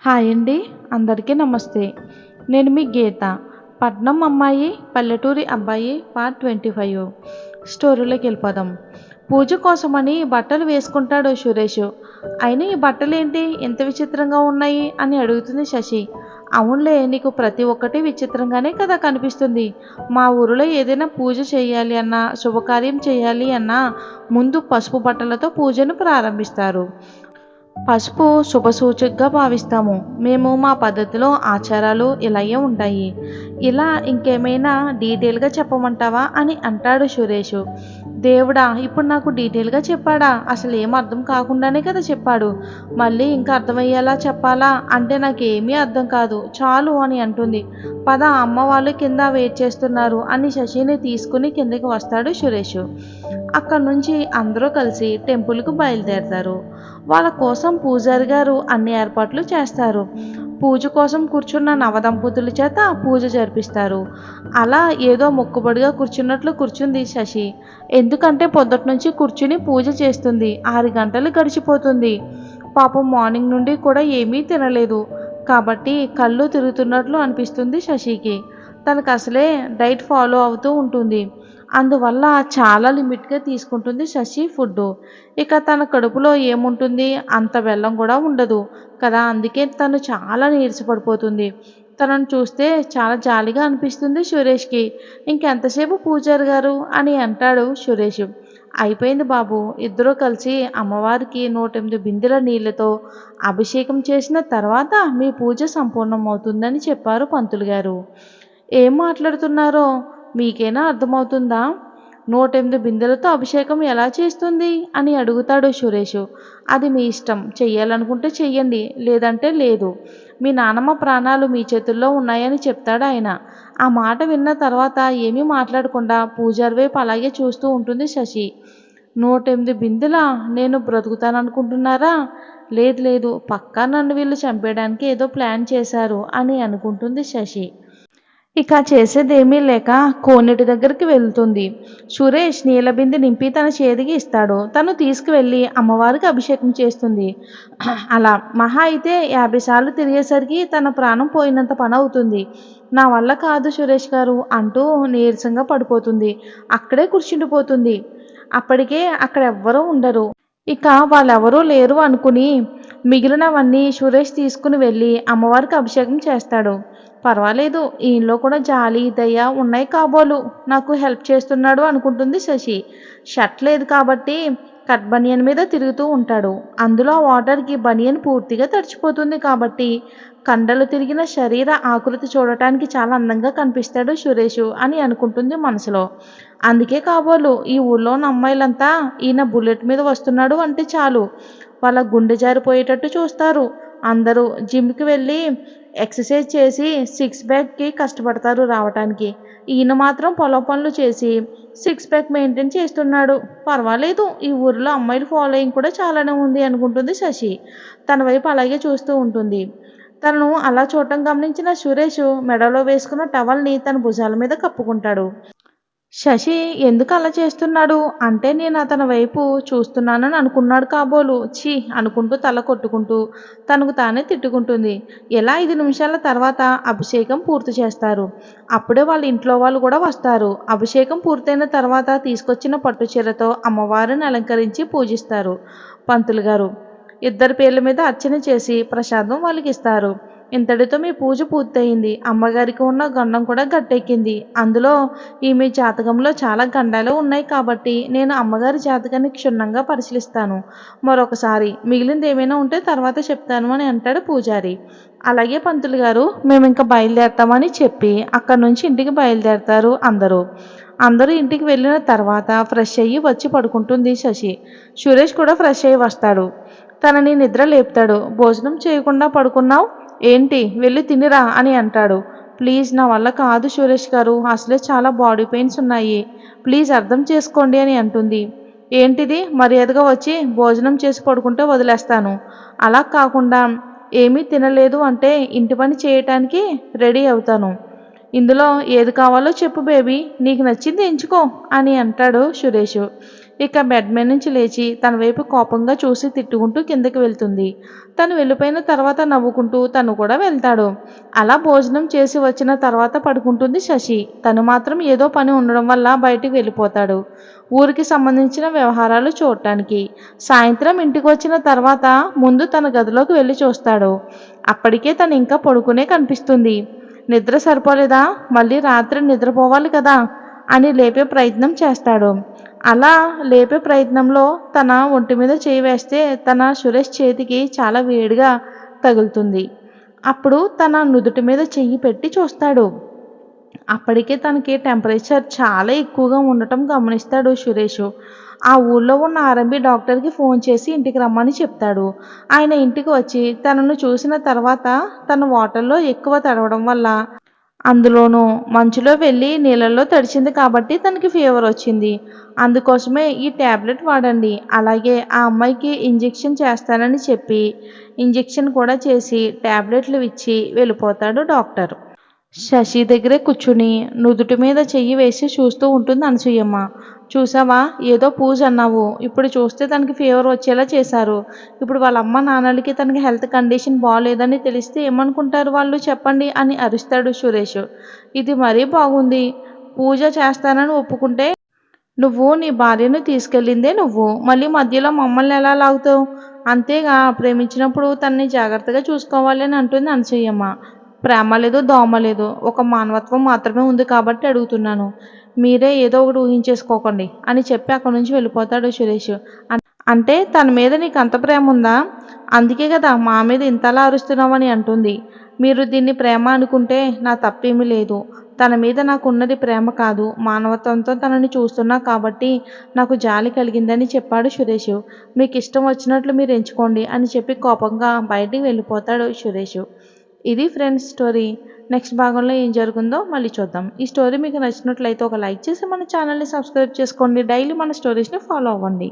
Hi అండి. అందరికీ నమస్తే. నేను మీ గీత. పట్నం అమ్మాయి, పల్లెటూరి అబ్బాయి పార్ట్ 25 స్టోరీలోకి వెళ్ళిపోదాం. పూజ కోసమని బట్టలు వేసుకుంటాడు సురేష్. అయినా ఈ బట్టలేంటి ఇంత విచిత్రంగా ఉన్నాయి అని అడుగుతుంది శశి. అవునులే, నీకు ప్రతి ఒక్కటి విచిత్రంగానే కదా కనిపిస్తుంది. మా ఊరిలో ఏదైనా పూజ చేయాలి అన్నా, శుభకార్యం చేయాలి అన్నా ముందు పసుపు బట్టలతో పూజను ప్రారంభిస్తారు. పసుపు శుభసూచకగా భావిస్తాము. మేము మా పద్ధతిలో ఆచారాలు ఇలాగే ఉంటాయి. ఇలా ఇంకేమైనా డీటెయిల్గా చెప్పమంటావా అని అంటాడు సురేష్. దేవుడా, ఇప్పుడు నాకు డీటెయిల్గా చెప్పాడా? అసలు ఏం అర్థం కాకుండానే కదా చెప్పాడు. మళ్ళీ ఇంకా అర్థమయ్యేలా చెప్పాలా అంటే నాకేమీ అర్థం కాదు, చాలు అని అంటుంది. పద, అమ్మ వాళ్ళు కింద వెయిట్ చేస్తున్నారు అని శశిని తీసుకుని కిందకి వస్తాడు సురేష్. అక్కడి నుంచి అందరూ కలిసి టెంపుల్కు బయలుదేరతారు. వాళ్ళ కోసం పూజారి గారు అన్ని ఏర్పాట్లు చేస్తారు. పూజ కోసం కూర్చున్న నవదంపతుల చేత పూజ జరిపిస్తారు. అలా ఏదో మొక్కుబడిగా కూర్చున్నట్లు కూర్చుంది శశి. ఎందుకంటే పొద్దుటి నుంచి కూర్చుని పూజ చేస్తుంది. 6 గంటలు గడిచిపోతుంది. పాపం మార్నింగ్ నుండి కూడా ఏమీ తినలేదు కాబట్టి కళ్ళు తిరుగుతున్నట్లు అనిపిస్తుంది శశికి. తనకు అసలే డైట్ ఫాలో అవుతూ ఉంటుంది. అందువల్ల చాలా లిమిట్గా తీసుకుంటుంది శశి ఫుడ్. ఇక తన కడుపులో ఏముంటుంది, అంత బెల్లం కూడా ఉండదు కదా, అందుకే తను చాలా నీరసపడిపోతుంది. తనను చూస్తే చాలా జాలిగా అనిపిస్తుంది సురేష్కి. ఇంకెంతసేపు పూజారి గారు అని అంటాడు సురేష్. అయిపోయింది బాబు. ఇద్దరూ కలిసి అమ్మవారికి 108 బిందెల నీళ్లతో అభిషేకం చేసిన తర్వాత మీ పూజ సంపూర్ణమవుతుందని చెప్పారు పంతులు గారు. ఏం మాట్లాడుతున్నారో మీకైనా అర్థమవుతుందా? 108 బిందెలతో అభిషేకం ఎలా చేస్తుంది అని అడుగుతాడు సురేష్. అది మీ ఇష్టం, చెయ్యాలనుకుంటే చెయ్యండి, లేదంటే లేదు. మీ నానమ్మ ప్రాణాలు మీ చేతుల్లో ఉన్నాయని చెప్తాడు ఆయన. ఆ మాట విన్న తర్వాత ఏమీ మాట్లాడకుండా పూజారి వైపు అలాగే చూస్తూ ఉంటుంది శశి. 108 బిందెలా? నేను బ్రతుకుతాననుకుంటున్నారా? లేదు లేదు, పక్కా నన్ను వీళ్ళు చంపేయడానికి ఏదో ప్లాన్ చేశారు అని అనుకుంటుంది శశి. ఇక చేసేదేమీ లేక కోనేటి దగ్గరికి వెళ్తుంది. సురేష్ నీలబిందె నింపి తన చేతికి ఇస్తాడు. తను తీసుకువెళ్ళి అమ్మవారికి అభిషేకం చేస్తుంది. అలా మహా అయితే 50 సార్లు తిరిగేసరికి తన ప్రాణం పోయినంత పని అవుతుంది. నా వల్ల కాదు సురేష్ గారు అంటూ నీరసంగా పడిపోతుంది. అక్కడే కూర్చుండిపోతుంది. అప్పటికే అక్కడ ఎవ్వరూ ఉండరు. ఇక వాళ్ళెవరూ లేరు అనుకుని మిగిలినవన్నీ సురేష్ తీసుకుని వెళ్ళి అమ్మవారికి అభిషేకం చేస్తాడు. పర్వాలేదు, ఈయనలో కూడా జాలి దయ ఉన్నాయి కాబోలు, నాకు హెల్ప్ చేస్తున్నాడు అనుకుంటుంది శశి. షర్ట్ లేదు కాబట్టి కట్ బనియన్ మీద తిరుగుతూ ఉంటాడు. అందులో వాటర్కి బనియన్ పూర్తిగా తడిచిపోతుంది కాబట్టి కండలు తిరిగిన శరీర ఆకృతి చూడటానికి చాలా అందంగా కనిపిస్తాడు సురేష్ అని అనుకుంటుంది మనసులో. అందుకే కాబోలు ఈ ఊళ్ళోని అమ్మాయిలంతా ఈయన బుల్లెట్ మీద వస్తున్నాడు అంటే చాలు వాళ్ళ గుండె జారిపోయేటట్టు చూస్తారు. అందరూ జిమ్కి వెళ్ళి ఎక్సర్సైజ్ చేసి 6 ప్యాక్కి కష్టపడతారు రావటానికి. ఈయన మాత్రం పొలం పనులు చేసి 6 ప్యాక్ మెయింటైన్ చేస్తున్నాడు. పర్వాలేదు, ఈ ఊరిలో అమ్మాయిల ఫాలోయింగ్ కూడా చాలానే ఉంది అనుకుంటుంది శశి. తన వైపు అలాగే చూస్తూ ఉంటుంది. తనను అలా చూడటం గమనించిన సురేష్ మెడలో వేసుకున్న టవల్ని తన భుజాల మీద కప్పుకుంటాడు. శశి ఎందుకు అలా చేస్తున్నాడు అంటే నేను అతని వైపు చూస్తున్నానని అనుకున్నాడు కాబోలు. ఛీ అనుకుంటూ తల కొట్టుకుంటూ తనకు తానే తిట్టుకుంటుంది. ఎలా 5 నిమిషాల తర్వాత అభిషేకం పూర్తి చేస్తారు. అప్పుడే వాళ్ళ ఇంట్లో వాళ్ళు కూడా వస్తారు. అభిషేకం పూర్తయిన తర్వాత తీసుకొచ్చిన పట్టు చీరతో అమ్మవారిని అలంకరించి పూజిస్తారు పంతులు గారు. ఇద్దరి పేర్ల మీద అర్చన చేసి ప్రసాదం వాళ్ళకి ఇస్తారు. ఇంతటితో మీ పూజ పూర్తయింది. అమ్మగారికి ఉన్న గండం కూడా గట్టెక్కింది. అందులో ఈమె జాతకంలో చాలా గండాలు ఉన్నాయి కాబట్టి నేను అమ్మగారి జాతకాన్ని క్షుణ్ణంగా పరిశీలిస్తాను. మరొకసారి మిగిలింది ఏమైనా ఉంటే తర్వాత చెప్తాను అని అంటాడు పూజారి. అలాగే పంతులు గారు, మేము ఇంకా బయలుదేరతామని చెప్పి అక్కడి నుంచి ఇంటికి బయలుదేరతారు అందరూ. అందరూ ఇంటికి వెళ్ళిన తర్వాత ఫ్రెష్ అయ్యి వచ్చి పడుకుంటుంది శశి. సురేష్ కూడా ఫ్రెష్ అయ్యి వస్తాడు. తనని నిద్ర లేపుతాడు. భోజనం చేయకుండా పడుకున్నావు ఏంటి, వెళ్ళి తినిరా అని అంటాడు. ప్లీజ్, నా వల్ల కాదు సురేష్ గారు, అసలే చాలా బాడీ పెయిన్స్ ఉన్నాయి, ప్లీజ్ అర్థం చేసుకోండి అని అంటుంది. ఏంటిది, మర్యాదగా వచ్చి భోజనం చేసి పడుకుంటే వదిలేస్తాను, అలా కాకుండా ఏమీ తినలేదు అంటే ఇంటి పని చేయటానికి రెడీ అవుతాను. ఇందులో ఏది కావాలో చెప్పు బేబీ, నీకు నచ్చింది ఎంచుకో అని అంటాడు సురేష్. ఇక బెడ్ మీద నుంచి లేచి తన వైపు కోపంగా చూసి తిట్టుకుంటూ కిందకి వెళ్తుంది. తను వెళ్ళిపోయిన తర్వాత నవ్వుకుంటూ తను కూడా వెళ్తాడు. అలా భోజనం చేసి వచ్చిన తర్వాత పడుకుంటుంది శశి. తను మాత్రం ఏదో పని ఉండడం వల్ల బయటికి వెళ్ళిపోతాడు, ఊరికి సంబంధించిన వ్యవహారాలు చూడటానికి. సాయంత్రం ఇంటికి వచ్చిన తర్వాత ముందు తన గదిలోకి వెళ్ళి చూస్తాడు. అప్పటికే తను ఇంకా పడుకునే కనిపిస్తుంది. నిద్ర సరిపోలేదా, మళ్ళీ రాత్రి నిద్రపోవాలి కదా అని లేపే ప్రయత్నం చేస్తాడు. అలా లేపే ప్రయత్నంలో తన ఒంటి మీద చేయి వేస్తే తన సురేష్ చేతికి చాలా వేడిగా తగులుతుంది. అప్పుడు తన నుదుటి మీద చెయ్యి పెట్టి చూస్తాడు. అప్పటికే తనకి టెంపరేచర్ చాలా ఎక్కువగా ఉండటం గమనిస్తాడు సురేష్. ఆ ఊళ్ళో ఉన్న ఆర్ఎంపీ డాక్టర్కి ఫోన్ చేసి ఇంటికి రమ్మని చెప్తాడు. ఆయన ఇంటికి వచ్చి తనను చూసిన తర్వాత తన వాటర్లో ఎక్కువ తడవడం వల్ల, అందులోనూ మంచులో వెళ్ళి నీళ్ళల్లో తడిచింది కాబట్టి తనకి ఫీవర్ వచ్చింది. అందుకోసమే ఈ ట్యాబ్లెట్ వాడండి, అలాగే ఆ అమ్మాయికి ఇంజెక్షన్ చేస్తానని చెప్పి ఇంజెక్షన్ కూడా చేసి ట్యాబ్లెట్లు ఇచ్చి వెళ్ళిపోతాడు డాక్టర్. శశి దగ్గరే కూర్చుని నుదుటి మీద చెయ్యి వేసి చూస్తూ ఉంటుంది అనసూయమ్మ. చూసావా, ఏదో పూజ అన్నావు, ఇప్పుడు చూస్తే తనకి ఫీవర్ వచ్చేలా చేశారు. ఇప్పుడు వాళ్ళ అమ్మ నాన్నలకి తనకి హెల్త్ కండిషన్ బాగోలేదని తెలిస్తే ఏమనుకుంటారు వాళ్ళు చెప్పండి అని అరుస్తాడు సురేష్. ఇది మరీ బాగుంది. పూజ చేస్తానని ఒప్పుకుంటే నువ్వు నీ భార్యను తీసుకెళ్ళిందే నువ్వు, మళ్ళీ మధ్యలో మమ్మల్ని ఎలా లాగుతావు? అంతేగా, ప్రేమించినప్పుడు తనని జాగ్రత్తగా చూసుకోవాలి అని అంటుంది అనసూయమ్మ. ప్రేమ లేదు, దోమ లేదు, ఒక మానవత్వం మాత్రమే ఉంది కాబట్టి అడుగుతున్నాను. మీరే ఏదో ఒకటి ఊహించేసుకోకండి అని చెప్పి అక్కడి నుంచి వెళ్ళిపోతాడు సురేష్. అంటే తన మీద నీకు అంత ప్రేమ ఉందా? అందుకే కదా మా మీద ఇంతలా అరుస్తున్నావని అంటుంది. మీరు దీన్ని ప్రేమ అనుకుంటే నా తప్పేమీ లేదు. తన మీద నాకు ఉన్నది ప్రేమ కాదు, మానవత్వంతో తనని చూస్తున్నా కాబట్టి నాకు జాలి కలిగిందని చెప్పాడు సురేష్. మీకు ఇష్టం వచ్చినట్లు మీరు ఎంచుకోండి అని చెప్పి కోపంగా బయటికి వెళ్ళిపోతాడు సురేష్. ఇది ఫ్రెండ్స్ స్టోరీ. నెక్స్ట్ భాగంలో ఏం జరుగుతుందో మళ్ళీ చూద్దాం. ఈ స్టోరీ మీకు నచ్చినట్లయితే ఒక లైక్ చేసి మన ఛానల్ని సబ్స్క్రైబ్ చేసుకోండి. డైలీ మన స్టోరీస్ని ఫాలో అవ్వండి.